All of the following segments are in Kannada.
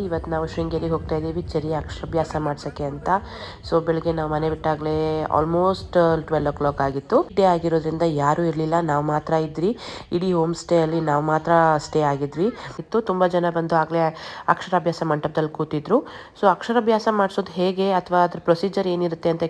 ಇವತ್ತು ನಾವು ಶೃಂಗೇರಿಗೆ ಹೋಗ್ತಾ ಇದ್ದೀವಿ ಚರಿ ಅಕ್ಷರಾಭ್ಯಾಸ ಮಾಡ್ಸೋಕ್ಕೆ ಅಂತ. ಸೊ ಬೆಳಗ್ಗೆ ನಾವು ಮನೆ ಬಿಟ್ಟಾಗಲೇ ಆಲ್ಮೋಸ್ಟ್ 12 o'clock ಆಗಿತ್ತು. ಡೇ ಆಗಿರೋದ್ರಿಂದ ಯಾರೂ ಇರಲಿಲ್ಲ, ನಾವು ಮಾತ್ರ ಇದ್ರಿ. ಇಡೀ ಹೋಮ್ ಸ್ಟೇ ಅಲ್ಲಿ ನಾವು ಮಾತ್ರ ಸ್ಟೇ ಆಗಿದ್ವಿ. ತುಂಬ ಜನ ಬಂದು ಆಗಲೇ ಅಕ್ಷರಾಭ್ಯಾಸ ಮಂಟಪದಲ್ಲಿ ಕೂತಿದ್ರು. ಸೊ ಅಕ್ಷರಾಭ್ಯಾಸ ಮಾಡಿಸೋದು ಹೇಗೆ ಅಥವಾ ಅದ್ರ ಪ್ರೊಸೀಜರ್ ಏನಿರುತ್ತೆ ಅಂತ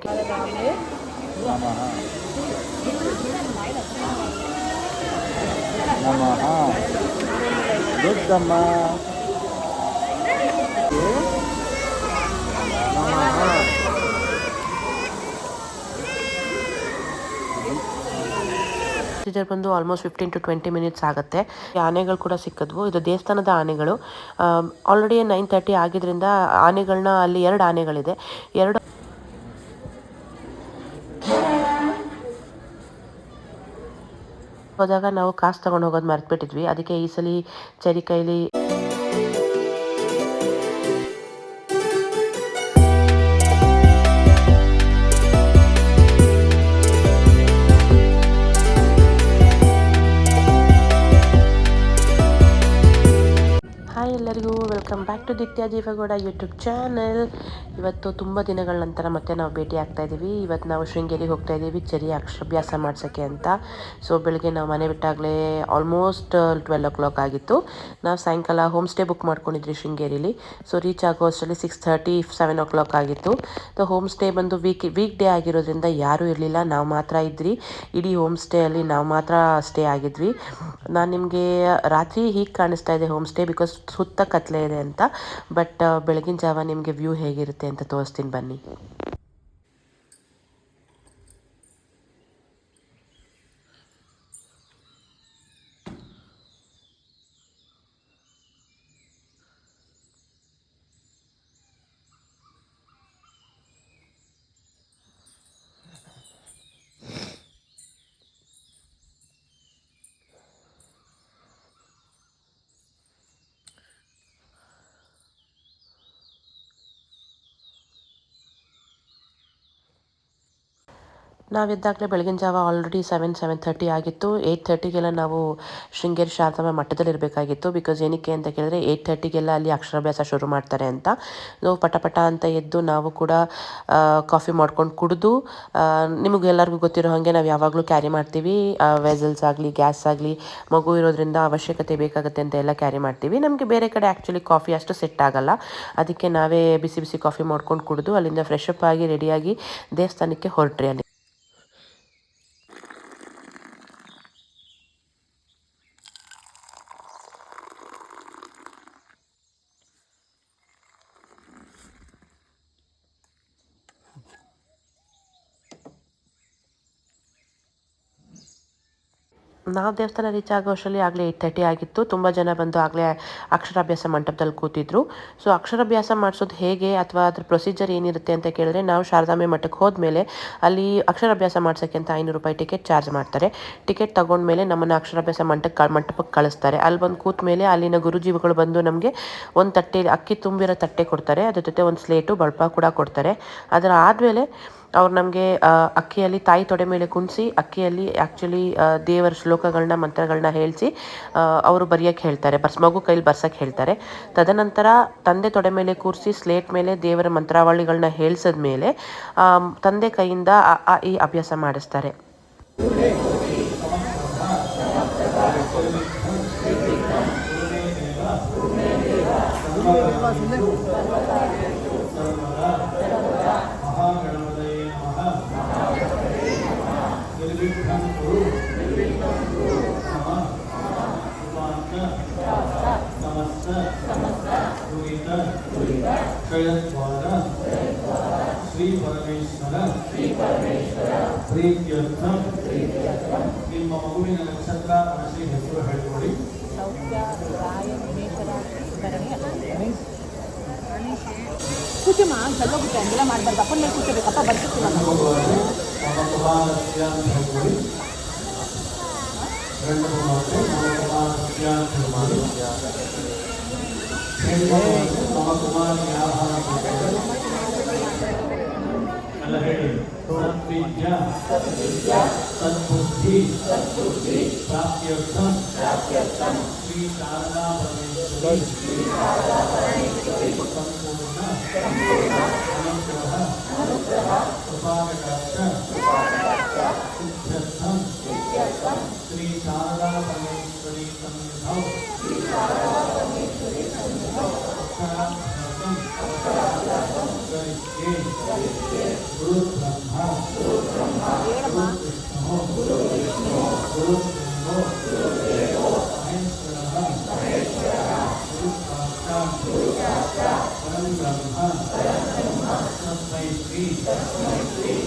ಪ್ರೊಸೀಜರ್ ಬಂದು ಆಲ್ಮೋಸ್ಟ್ 15 to 20 minutes ಆಗುತ್ತೆ. ಆನೆಗಳು ಕೂಡ ಸಿಕ್ಕಿದ್ವು. ಇದು ದೇವಸ್ಥಾನದ ಆನೆಗಳು. ಆಲ್ರೆಡಿ 9:30 ಆಗಿದ್ರಿಂದ ಆನೆಗಳನ್ನ ಅಲ್ಲಿ 2 ಆನೆಗಳಿದೆ. ಹೋದಾಗ ನಾವು ಕಾಸು ತಗೊಂಡು ಹೋಗೋದು ಮರ್ತ್ಬಿಟ್ಟಿದ್ವಿ. ಅದಕ್ಕೆ ಈ ಸಲ ಚರಿ ಕೈಲಿ ಎಲ್ಲರಿಗೂ ವೆಲ್ಕಮ್ ಬ್ಯಾಕ್ ಟು ದಿತ್ಯ ಜೀವಗೌಡ ಯೂಟ್ಯೂಬ್ ಚಾನೆಲ್. ಇವತ್ತು ತುಂಬ ದಿನಗಳ ನಂತರ ಮತ್ತೆ ನಾವು ಭೇಟಿ ಆಗ್ತಾ ಇದ್ದೀವಿ. ಇವತ್ತು ನಾವು ಶೃಂಗೇರಿಗೆ ಹೋಗ್ತಾ ಇದ್ದೀವಿ ಚರಿ ಅಕ್ಷರಾಭ್ಯಾಸ ಮಾಡ್ಸೋಕ್ಕೆ ಅಂತ. ಸೊ ಬೆಳಗ್ಗೆ ನಾವು ಮನೆ ಬಿಟ್ಟಾಗಲೇ ಆಲ್ಮೋಸ್ಟ್ 12 o'clock ಆಗಿತ್ತು. ನಾವು ಸಾಯಂಕಾಲ ಹೋಮ್ ಸ್ಟೇ ಬುಕ್ ಮಾಡ್ಕೊಂಡಿದ್ವಿ ಶೃಂಗೇರಿಲಿ. ಸೊ ರೀಚ್ ಆಗೋ ಅಷ್ಟರಲ್ಲಿ 6:30 7 o'clock ಆಗಿತ್ತು. ಸೊ ಹೋಮ್ ಸ್ಟೇ ಬಂದು ವೀಕ್ ಡೇ ಆಗಿರೋದ್ರಿಂದ ಯಾರೂ ಇರಲಿಲ್ಲ, ನಾವು ಮಾತ್ರ ಇದ್ರಿ. ಇಡೀ ಹೋಮ್ ಸ್ಟೇ ಅಲ್ಲಿ ನಾವು ಮಾತ್ರ ಸ್ಟೇ ಆಗಿದ್ವಿ. ನಾನು ನಿಮಗೆ ರಾತ್ರಿ ಹೀಗೆ ಕಾಣಿಸ್ತಾ ಇದೆ ಹೋಮ್ ಸ್ಟೇ, ಬಿಕಾಸ್ ಸುತ್ತ ಕತ್ಲೆ ಇದೆ ಅಂತ. ಬಟ್ ಬೆಳಗಿನ ಜಾವ ನಿಮಗೆ ವ್ಯೂ ಹೇಗಿರುತ್ತೆ ಅಂತ ತೋರಿಸ್ತೀನಿ ಬನ್ನಿ. ನಾವಿದ್ದಾಗಲೇ ಬೆಳಗಿನ ಜಾವ ಆಲ್ರೆಡಿ 7:30 ಆಗಿತ್ತು. 8:30ಗೆಲ್ಲ ನಾವು ಶೃಂಗೇರಿ ಶಾರದಾಂಬೆ ಮಠದಲ್ಲಿ ಇರಬೇಕಾಗಿತ್ತು. ಬಿಕಾಸ್ ಏನಕ್ಕೆ ಅಂತ ಕೇಳಿದ್ರೆ 8:30ಗೆಲ್ಲ ಅಲ್ಲಿ ಅಕ್ಷರಾಭ್ಯಾಸ ಶುರು ಮಾಡ್ತಾರೆ ಅಂತ. ನಾವು ಪಟ ಅಂತ ಎದ್ದು ನಾವು ಕೂಡ ಕಾಫಿ ಮಾಡ್ಕೊಂಡು ಕುಡಿದು, ನಿಮಗೆಲ್ಲರಿಗೂ ಗೊತ್ತಿರೋ ಹಾಗೆ ನಾವು ಯಾವಾಗಲೂ ಕ್ಯಾರಿ ಮಾಡ್ತೀವಿ. ವೆಸಲ್ಸ್ ಆಗಲಿ ಗ್ಯಾಸ್ ಆಗಲಿ, ಮಗು ಇರೋದ್ರಿಂದ ಅವಶ್ಯಕತೆ ಬೇಕಾಗುತ್ತೆ ಅಂತ ಎಲ್ಲ ಕ್ಯಾರಿ ಮಾಡ್ತೀವಿ. ನಮಗೆ ಬೇರೆ ಕಡೆ ಆ್ಯಕ್ಚುಲಿ ಕಾಫಿ ಅಷ್ಟು ಸೆಟ್ ಆಗಲ್ಲ. ಅದಕ್ಕೆ ನಾವೇ ಬಿಸಿ ಬಿಸಿ ಕಾಫಿ ಮಾಡ್ಕೊಂಡು ಕುಡಿದು ಅಲ್ಲಿಂದ ಫ್ರೆಶ್ ಅಪ್ ಆಗಿ ರೆಡಿಯಾಗಿ ದೇವಸ್ಥಾನಕ್ಕೆ ಹೊರಟ್ರಿ. ಅಲ್ಲಿ ನಾವು ದೇವಸ್ಥಾನ ರೀಚ್ ಆಗೋ ಅಷ್ಟರಲ್ಲಿ ಆಗಲೇ 8:30 ಆಗಿತ್ತು. ತುಂಬ ಜನ ಬಂದು ಆಗಲೇ ಅಕ್ಷರಾಭ್ಯಾಸ ಮಂಟಪದಲ್ಲಿ ಕೂತಿದ್ರು. ಸೊ ಅಕ್ಷರಾಭ್ಯಾಸ ಮಾಡಿಸೋದು ಹೇಗೆ ಅಥವಾ ಅದ್ರ ಪ್ರೊಸೀಜರ್ ಏನಿರುತ್ತೆ ಅಂತ ಕೇಳಿದ್ರೆ, ನಾವು ಶಾರದಾಂಬೆ ಮಠಕ್ಕೆ ಹೋದ್ಮೇಲೆ ಅಲ್ಲಿ ಅಕ್ಷರಾಭ್ಯಾಸ ಮಾಡ್ಸೋಕ್ಕೆ ಅಂತ 500 ರೂಪಾಯಿ ಟಿಕೆಟ್ ಚಾರ್ಜ್ ಮಾಡ್ತಾರೆ. ಟಿಕೆಟ್ ತಗೊಂಡ್ಮೇಲೆ ನಮ್ಮನ್ನು ಅಕ್ಷರಾಭ್ಯಾಸ ಮಂಟಪಕ್ಕೆ ಕಳಿಸ್ತಾರೆ. ಅಲ್ಲಿ ಬಂದು ಕೂತ ಮೇಲೆ ಅಲ್ಲಿನ ಗುರುಜೀಗಳು ಬಂದು ನಮಗೆ ಒಂದು ತಟ್ಟೆ ಅಕ್ಕಿ ತುಂಬಿರೋ ತಟ್ಟೆ ಕೊಡ್ತಾರೆ. ಅದ್ರ ಜೊತೆ ಒಂದು ಸ್ಲೇಟು ಬಳಪ ಕೂಡ ಕೊಡ್ತಾರೆ. ಅದರ ಆದಮೇಲೆ ಅವ್ರು ನಮಗೆ ಅಕ್ಕಿಯಲ್ಲಿ ತಾಯಿ ತೊಡೆ ಮೇಲೆ ಕುಣಿಸಿ ಅಕ್ಕಿಯಲ್ಲಿ ಆ್ಯಕ್ಚುಲಿ ದೇವರ ಶ್ಲೋಕಗಳನ್ನ ಮಂತ್ರಗಳನ್ನ ಹೇಳಿಸಿ ಅವರು ಬರೆಯೋಕ್ಕೆ ಹೇಳ್ತಾರೆ, ಮಗು ಕೈಲಿ ಬರ್ಸೋಕ್ಕೆ ಹೇಳ್ತಾರೆ. ತದನಂತರ ತಂದೆ ತೊಡೆ ಮೇಲೆ ಕೂರಿಸಿ ಸ್ಲೇಟ್ ಮೇಲೆ ದೇವರ ಮಂತ್ರಾವಳಿಗಳನ್ನ ಹೇಳಿಸಿದ ಮೇಲೆ ತಂದೆ ಕೈಯಿಂದ ಈ ಅಭ್ಯಾಸ ಮಾಡಿಸ್ತಾರೆ. ಶ್ರೀ ಪರಮೇಶ್ವರ ಪ್ರೀತ್ಯರ್ಥಂ ನಿಮ್ಮ ಮಗುವಿನ ನಕ್ಷತ್ರ ರಾಶಿ ಹೆಸರು ಹೇಳಿಕೊಡಿ. ಕೂತಿಮ್ಮ ಸಲ್ಲೋಗುತ್ತೆ, ಹಂಗೆಲ್ಲ ಮಾಡಬಾರ್ದು. ಅಪ್ಪನ ಮೇಲೆ ಕೂತಿರ್ಬೇಕಪ್ಪ, ಬರ್ತಿರ್ತೀವಿ सद्बुद्धि प्राप्त्यर्थम श्री शारदा परमेश्वरी ಗುರು ಬ್ರಹ್ಮ ಗುರು ವಿಷ್ಣು ಗುರು ದೇವೋ ಮಹೇಶ್ವರಃ ಗುರು ಸಾಕ್ಷಾತ್ ಪರಂ ಬ್ರಹ್ಮ ತಸ್ಮೈ ಶ್ರೀ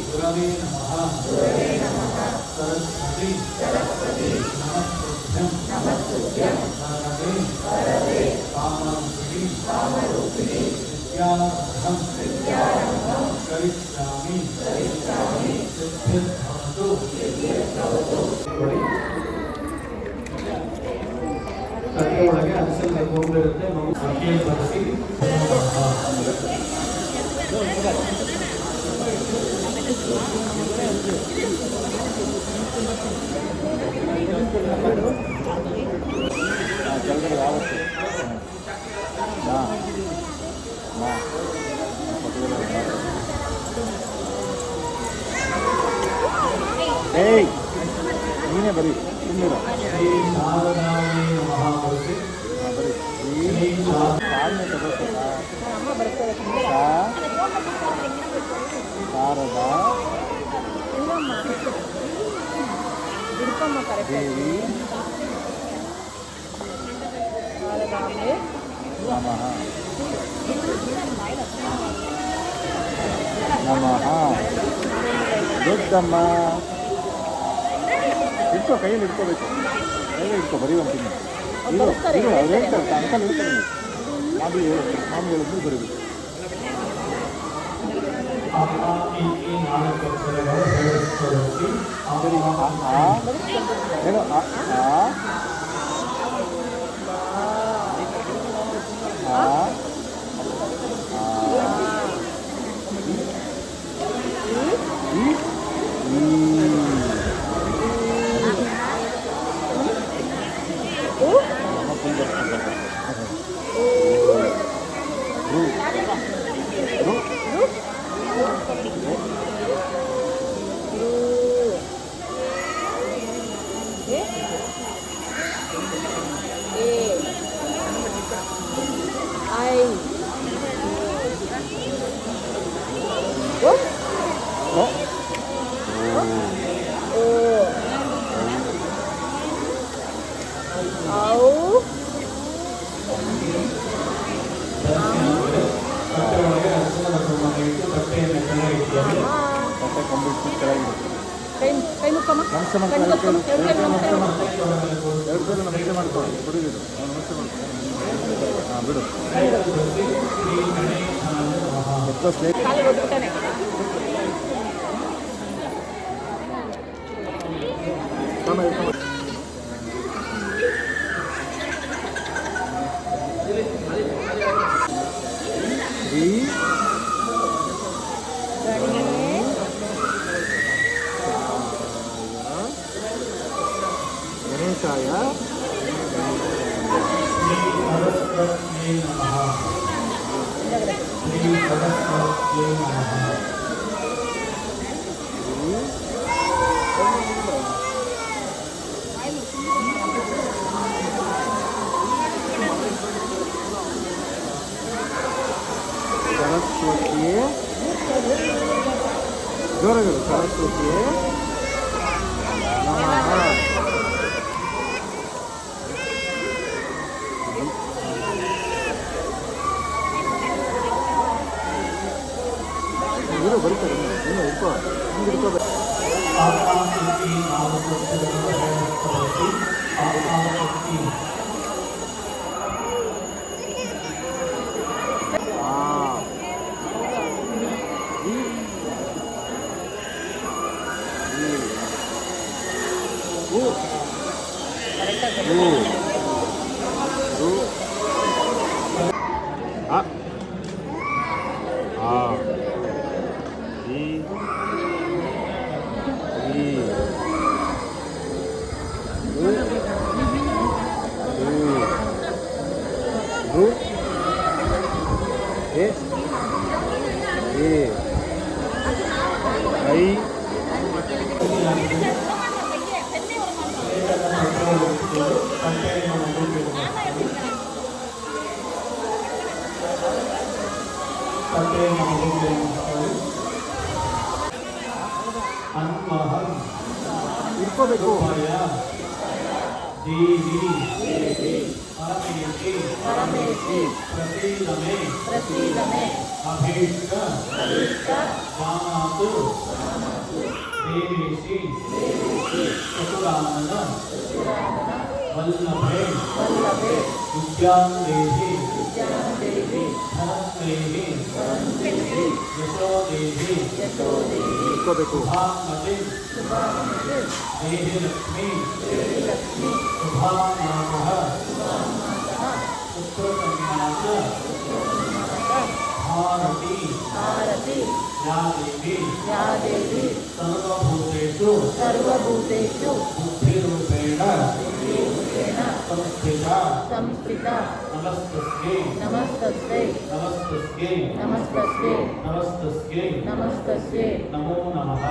ಗುರವೇ ನಮಃ ಸರಸ್ವತಿ ನಮಸ್ತುಭ್ಯಂ ವರದೆ ಕಾಮರೂಪಿಣಿ ವಿದ್ಯಾರಂಭಂ ಕರಿಷ್ಯಾಮಿ ಸಿದ್ಧಿರ್ಭವತು. ತಟ್ಟೆ ಒಳಗೆ ಅರಿಶಿನ ಕರ್ಕೊಂಡಿರುತ್ತೆ, ಮಗು ಅಕ್ಕಿಯಲ್ಲಿ ಬರೆಸಿ ನೀನೇ ಬರೀ ಸುಮ್ಮನೆ ಶ್ರೀ ಶಾರದಾಯ ಮಹಾಪುರುಷೆ ಬರೀ ಶ್ರೀ ತಾಳ್ಮೆ ತಗೋತಾ ಅಮ್ಮ ಬರ್ತಾರೆ ಶಾರದಾ ಇಲ್ಲಮ್ಮ ಹಿಡ್ಕಮ್ಮ ಕರೆಕ್ಟ್ ದೇವಿ ಶಾರದಾಂಬೆ ನಮಃ ನಮಃ. ದೊಡ್ಡಮ್ಮ ಇಟ್ಕೋ, ಕೈಯಲ್ಲಿ ಇಟ್ಕೋಬೇಕು, ಕೈಯಲ್ಲಿ ಇಟ್ಕೋ, ಬರೀವಂತೀನಿ ಇದು ಇದು ಅವ್ರು ಹೇಳ್ತಾರೆ, ಅಂಕಲ್ ಹೇಳ್ತಾರೆ, ನಾವು ಹೇಳಿದ್ಮೇಲೆ ಬರೀಬೇಕು. ಅಮ್ಮ ಈ ನಾಲ್ಕು ಅಕ್ಷರಗಳು ಹೇಳಿಸ್ಕೊಳ್ಳಿ. ಸರಿ, ಹೇಳು ತಟ್ಟೆ ಒಳಗೆ ಅರಿಶಿನ ಕರ್ಕೊಂಡು ಇಟ್ಟು ತಟ್ಟೆಯನ್ನು ಕೆಳಗೆ ಇಟ್ಟಿದ್ದಾರೆ. ಮತ್ತೆ ಕಂಬಿಟ್ಟು ಕೆಳಗಿರುತ್ತೆ. ಕೈ ಮುಕ್ಕಮ್ಮ ನಮಸ್ತೆ ಮಾಡ್ಕೊಳ್ಳಿ, ಎರಡು ಸಲ ನಮಸ್ತೆ ಮಾಡ್ಕೊಳ್ಳಿ, ಹುಡುಗಿರು ನಮಸ್ತೆ ಮಾಡ್ಕೊಳ್ಳಿ. ಹಾಂ ಬಿಡು, ಎಷ್ಟೋ ಸ್ಲೇಟ್ ಕಾಲು ಓದ್ಬಿಟ್ಟಾನೆ ಶ್ರೀ ಗಣೇಶಾಯ ಶ್ರೀ ಸರಸ್ವತ್ಯೈ ನಮಃ. ಶ್ರೀ ಸರಸ್ವತ್ಯೈ ನಮಃ. ಸರಸ್ವತಿಯೇ ಜೋರಾಗಿರು, ಸರಸ್ವತಿಯೇ ನಮಃ. ಇರು ಬರೀತಾರೆ, ಇನ್ನು ಇಟ್ಕೋ, ಹಿಂಗೆ ಇಟ್ಕೋಬೇಕು. ಆತ್ಮಾಶಕ್ತಿ ನಾಲ್ಕು ಅಕ್ಷರಗಳು ಹೇಳಿಸ್ಕೊಳ್ಳಿ. ಆತ್ಮಾಶಕ್ತಿ ತಟ್ಟೆಯನ್ನು ಇಟ್ಕೋಬೇಕು. ರೂಪಾಯ ದೇವಿ ಪರಮೇಶಿ ಪ್ರಸೀದಮೆ ಅಭೀಷ್ಟ ಜಾನಾತು ದೇವೇಶಿ ಚತುರಾನನ ವಲ್ಲಭೆ ವಿದ್ಯಾಂ ದೇಹಿ ಧನಂದೇಹಿ ಯಶೋ ದೇಹಿ ಇಟ್ಕೋಬೇಕು. ಭಾಮತಿ ದೇಹಿ ಲಕ್ಷ್ಮೀ ಶುಭಾನಾಮಃ ಪುತ್ರಕನ್ಯಾಸ ಭಾರತಿ ಯಾ ದೇವಿ ಸರ್ವಭೂತೇಷು ಬುದ್ಧಿರೂಪೇಣ ಸಂಸ್ಥಿತಾ ನಮಸ್ತಸ್ಯೈ ನಮೋ ನಮಃ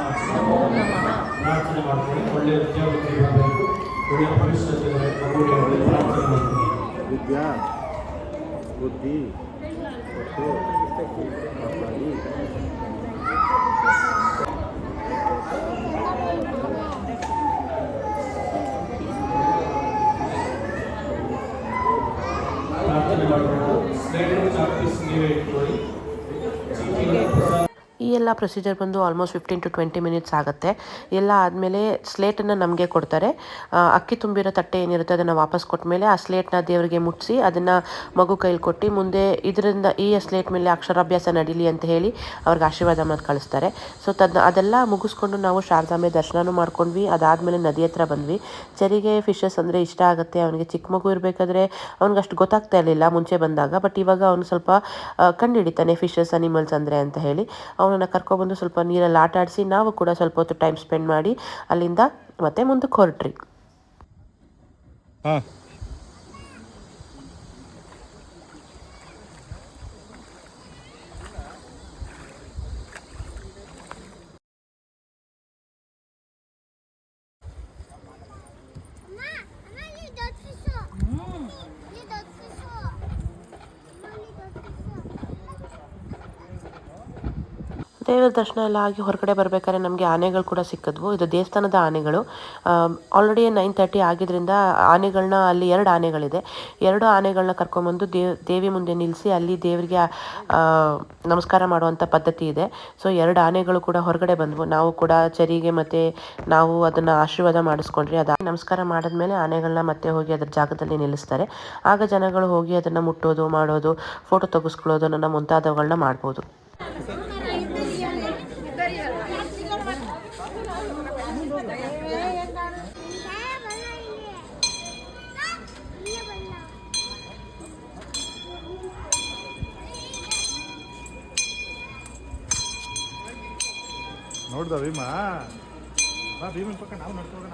ಪ್ರಾರ್ಥನೆ ಮಾಡ್ಕೊಳ್ಳಿ. ಒಳ್ಳೆಯ ವಿದ್ಯಾಬುದ್ಧಿ ಬರಬೇಕು, ಒಳ್ಳೆಯ ಭವಿಷ್ಯಕ್ಕೆ ಮಗುವಿಗೆ ಒಳ್ಳೆಯ ಪ್ರಾರ್ಥನೆ ಮಾಡ್ತೀನಿ. ವಿದ್ಯಾ ಬುದ್ಧಿ ಮತ್ತು ಮಕ್ಕಳಿ ಪ್ರಾರ್ಥನೆ ಮಾಡಬೇಕು. ಸ್ಲೇಟು ಚಾಕ್ಪೀಸ್ ನೀವೇ ಇಟ್ಕೊಳ್ಳಿ. ಚೀಟಿಯನ್ನು ಪ್ರಸಾದ ಈ ಎಲ್ಲ ಪ್ರೊಸೀಜರ್ ಬಂದು ಆಲ್ಮೋಸ್ಟ್ 15 to 20 ಮಿನಿಟ್ಸ್ ಆಗುತ್ತೆ. ಎಲ್ಲ ಆದಮೇಲೆ ಸ್ಲೇಟನ್ನು ನಮಗೆ ಕೊಡ್ತಾರೆ. ಅಕ್ಕಿ ತುಂಬಿರೋ ತಟ್ಟೆ ಏನಿರುತ್ತೆ ಅದನ್ನು ವಾಪಸ್ ಕೊಟ್ಟ ಮೇಲೆ ಆ ಸ್ಲೇಟ್ನ ದೇವರಿಗೆ ಮುಟ್ಟಿಸಿ ಅದನ್ನು ಮಗು ಕೈಲಿ ಕೊಟ್ಟು ಮುಂದೆ ಇದರಿಂದ ಈ ಸ್ಲೇಟ್ ಮೇಲೆ ಅಕ್ಷರಾಭ್ಯಾಸ ನಡೀಲಿ ಅಂತ ಹೇಳಿ ಅವ್ರಿಗೆ ಆಶೀರ್ವಾದ ಮಾಡಿ ಕಳಿಸ್ತಾರೆ. ಸೊ ಅದೆಲ್ಲ ಮುಗಿಸ್ಕೊಂಡು ನಾವು ಶಾರದಾಂಬೆ ದರ್ಶನನೂ ಮಾಡ್ಕೊಂಡ್ವಿ. ಅದಾದಮೇಲೆ ನದಿ ಹತ್ರ ಬಂದ್ವಿ. ಚರಿಗೆ ಫಿಶಸ್ ಅಂದರೆ ಇಷ್ಟ ಆಗುತ್ತೆ. ಅವನಿಗೆ ಚಿಕ್ಕ ಮಗು ಇರಬೇಕಾದ್ರೆ ಅವ್ನಿಗೆ ಅಷ್ಟು ಗೊತ್ತಾಗ್ತಾ ಇರಲಿಲ್ಲ ಮುಂಚೆ ಬಂದಾಗ. ಬಟ್ ಇವಾಗ ಅವನು ಸ್ವಲ್ಪ ಕಂಡುಹಿಡಿತಾನೆ ಫಿಶಸ್ ಅನಿಮಲ್ಸ್ ಅಂದರೆ ಅಂತ ಹೇಳಿ. ಅವನನ್ನು ಕರ್ಕೊಬಂದು ಸ್ವಲ್ಪ ನೀರಲ್ಲಿ ಆಟ ಆಡಿಸಿ ನಾವು ಕೂಡ ಸ್ವಲ್ಪ ಹೊತ್ತು ಟೈಮ್ ಸ್ಪೆಂಡ್ ಮಾಡಿ ಅಲ್ಲಿಂದ ಮತ್ತೆ ಮುಂದಕ್ಕೆ ಹೊರಟ್ರಿ. ಹಾಂ ದೇವರ ದರ್ಶನ ಎಲ್ಲ ಆಗಿ ಹೊರಗಡೆ ಬರಬೇಕಾದ್ರೆ ನಮಗೆ ಆನೆಗಳು ಕೂಡ ಸಿಕ್ಕಿದ್ವು. ಇದು ದೇವಸ್ಥಾನದ ಆನೆಗಳು. ಆಲ್ರೆಡಿ 9:30 ಆಗಿದ್ದರಿಂದ ಆನೆಗಳನ್ನ ಅಲ್ಲಿ 2 ಆನೆಗಳಿದೆ. 2 ಆನೆಗಳನ್ನ ಕರ್ಕೊಂಬಂದು ದೇವಿ ಮುಂದೆ ನಿಲ್ಲಿಸಿ ಅಲ್ಲಿ ದೇವರಿಗೆ ನಮಸ್ಕಾರ ಮಾಡುವಂಥ ಪದ್ಧತಿ ಇದೆ. ಸೊ 2 ಆನೆಗಳು ಕೂಡ ಹೊರಗಡೆ ಬಂದವು. ನಾವು ಕೂಡ ಚರಿಗೆ ಮತ್ತು ನಾವು ಅದನ್ನು ಆಶೀರ್ವಾದ ಮಾಡಿಸ್ಕೊಂಡ್ರಿ. ನಮಸ್ಕಾರ ಮಾಡಿದ್ಮೇಲೆ ಆನೆಗಳನ್ನ ಮತ್ತೆ ಹೋಗಿ ಅದರ ಜಾಗದಲ್ಲಿ ನಿಲ್ಲಿಸ್ತಾರೆ. ಆಗ ಜನಗಳು ಹೋಗಿ ಅದನ್ನು ಮುಟ್ಟೋದು ಮಾಡೋದು ಫೋಟೋ ತೆಗೆಸ್ಕೊಳ್ಳೋದು ನನ್ನ ಮುಂತಾದವುಗಳನ್ನ ಮಾಡ್ಬೋದು. ನೋಡ್ದ ಭೀಮಾ ಬಾ ಭೀಮನ್ ಪಕ್ಕ ನಾವು ನಡ್ಕೋಣ.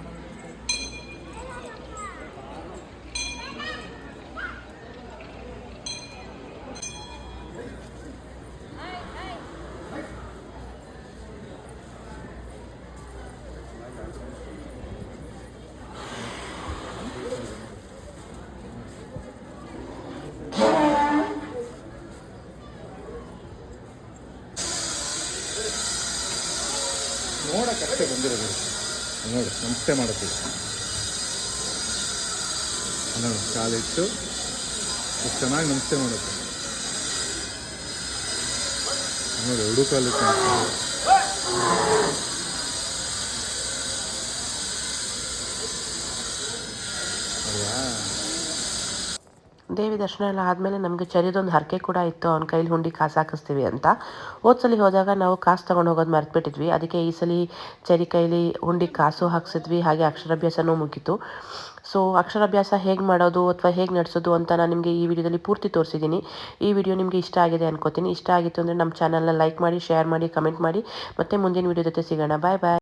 ನೋಡಕ್ಕಷ್ಟೇ ಬಂದಿರೋದು. ನೋಡಿ ನಮಸ್ತೆ ಮಾಡುತ್ತೀವಿ. ನೋಡಿ ಕಾಲಿಟ್ಟು ಎಷ್ಟು ಚೆನ್ನಾಗಿ ನಮಸ್ತೆ ಮಾಡುತ್ತೆ. ನೋಡಿ 2 ಕಾಲಿಟ್ಟು ಅಲ್ವಾ. ದೇವಿ ದರ್ಶನ ಎಲ್ಲ ಆದಮೇಲೆ ನಮಗೆ ಚರಿದೊಂದು ಹರಕೆ ಕೂಡ ಇತ್ತು. ಅವ್ನ ಕೈಲಿ ಹುಂಡಿ ಕಾಸು ಹಾಕಿಸ್ತೀವಿ ಅಂತ. ಹೋದ್ಸಲಿ ಹೋದಾಗ ನಾವು ಕಾಸು ತೊಗೊಂಡು ಹೋಗೋದು ಮರೆತುಬಿಟ್ಟಿದ್ವಿ. ಅದಕ್ಕೆ ಈ ಸಲ ಚರಿ ಕೈಲಿ ಹುಂಡಿ ಕಾಸು ಹಾಕ್ಸಿದ್ವಿ. ಹಾಗೆ ಅಕ್ಷರಾಭ್ಯಾಸನೂ ಮುಗೀತು. ಸೊ ಅಕ್ಷರಾಭ್ಯಾಸ ಹೇಗೆ ಮಾಡೋದು ಅಥವಾ ಹೇಗೆ ನಡೆಸೋದು ಅಂತ ನಾನು ನಿಮಗೆ ಈ ವಿಡಿಯೋದಲ್ಲಿ ಪೂರ್ತಿ ತೋರಿಸಿದ್ದೀನಿ. ಈ ವಿಡಿಯೋ ನಿಮಗೆ ಇಷ್ಟ ಆಗಿದೆ ಅನ್ಕೋತೀನಿ. ಇಷ್ಟ ಆಗಿತ್ತು ಅಂದರೆ ನಮ್ಮ ಚಾನಲ್ನ ಲೈಕ್ ಮಾಡಿ, ಶೇರ್ ಮಾಡಿ, ಕಮೆಂಟ್ ಮಾಡಿ. ಮತ್ತೆ ಮುಂದಿನ ವಿಡಿಯೋ ಜೊತೆ ಸಿಗೋಣ. ಬಾಯ್ ಬಾಯ್.